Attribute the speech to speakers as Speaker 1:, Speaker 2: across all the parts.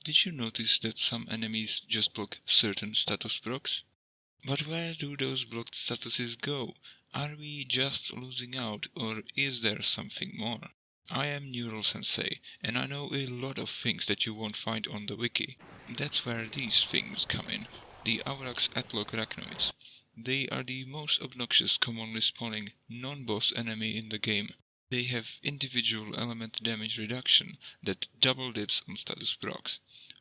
Speaker 1: Did you notice that some enemies just block certain status procs? But where do those blocked statuses go? Are we just losing out, or is there something more? I am Neural Sensei, and I know a lot of things that you won't find on the wiki. That's where these things come in, the Aurax Atlock Arachnoids. They are the most obnoxious commonly spawning non-boss enemy in the game. They have individual element damage reduction that double dips on status procs,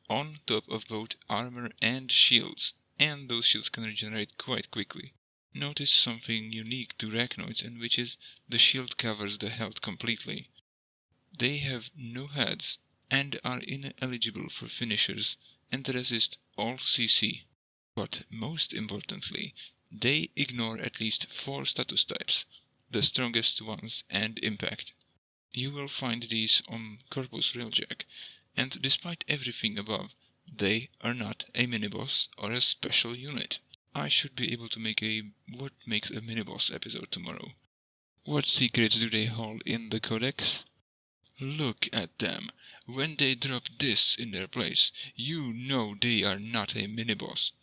Speaker 1: on top of both armor and shields, and those shields can regenerate quite quickly. Notice something unique to Arachnoids, and which is the shield covers the health completely. They have no heads and are ineligible for finishers and resist all CC. But most importantly, they ignore at least 4 status types, the strongest ones and impact. You will find these on Corpus Railjack, and despite everything above, they are not a miniboss or a special unit. I should be able to make a what makes a miniboss episode tomorrow. What secrets do they hold in the codex? Look at them. When they drop this in their place, you know they are not a miniboss.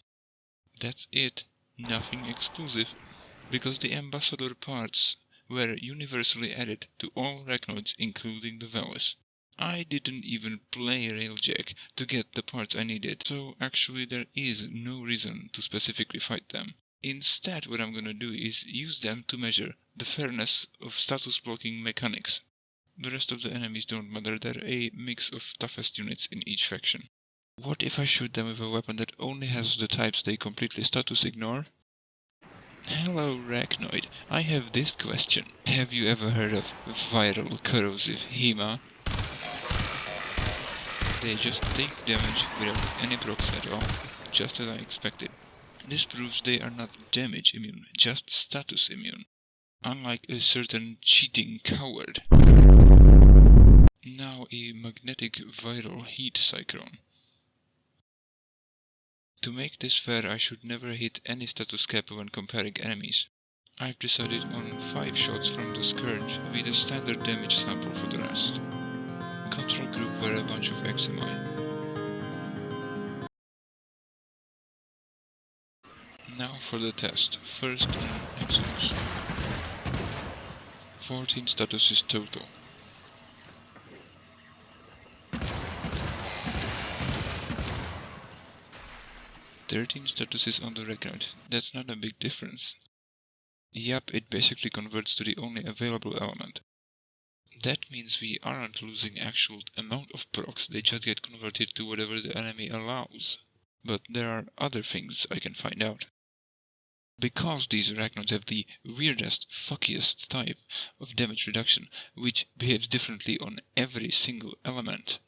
Speaker 1: That's it. Nothing exclusive, because the ambassador parts were universally added to all Arachnoids, including the Velis. I didn't even play Railjack to get the parts I needed, so actually there is no reason to specifically fight them. Instead, what I'm gonna do is use them to measure the fairness of status blocking mechanics. The rest of the enemies don't matter, they're a mix of toughest units in each faction. What if I shoot them with a weapon that only has the types they completely status ignore? Hello Arachnoid, I have this question. Have you ever heard of viral corrosive HEMA? They just take damage without any procs at all, just as I expected. This proves they are not damage immune, just status immune. Unlike a certain cheating coward. Now a magnetic viral heat cyclone. To make this fair, I should never hit any status cap when comparing enemies. I've decided on 5 shots from the Scourge with a standard damage sample for the rest. Control group were a bunch of Eximai. Now for the test, first on Exodus. 14 statuses total. "13 statuses on the record, that's not a big difference. Yup, it basically converts to the only available element. That means we aren't losing actual amount of procs, they just get converted to whatever the enemy allows. But there are other things I can find out. Because these Arachnoids have the weirdest, fuckiest type of damage reduction, which behaves differently on every single element,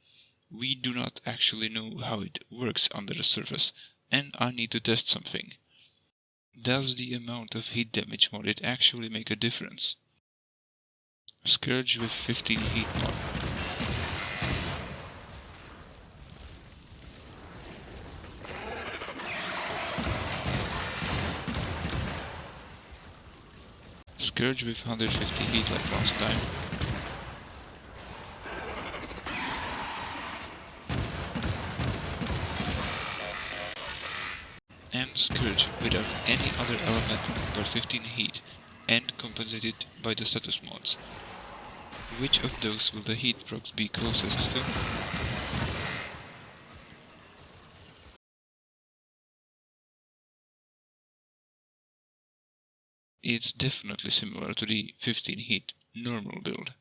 Speaker 1: we do not actually know how it works under the surface, and I need to test something. Does the amount of hit damage modded actually make a difference? Scourge with 15 heat mod. Scourge with 150 heat like last time. And Scourge without any other element but 15 heat and compensated by the status mods. Which of those will the heat procs be closest to? It's definitely similar to the 15 heat normal build.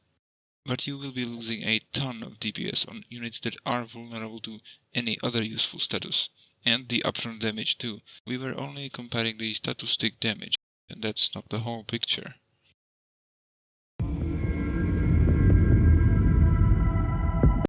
Speaker 1: But you will be losing a ton of DPS on units that are vulnerable to any other useful status, and the upfront damage too. We were only comparing the status stick damage, and that's not the whole picture.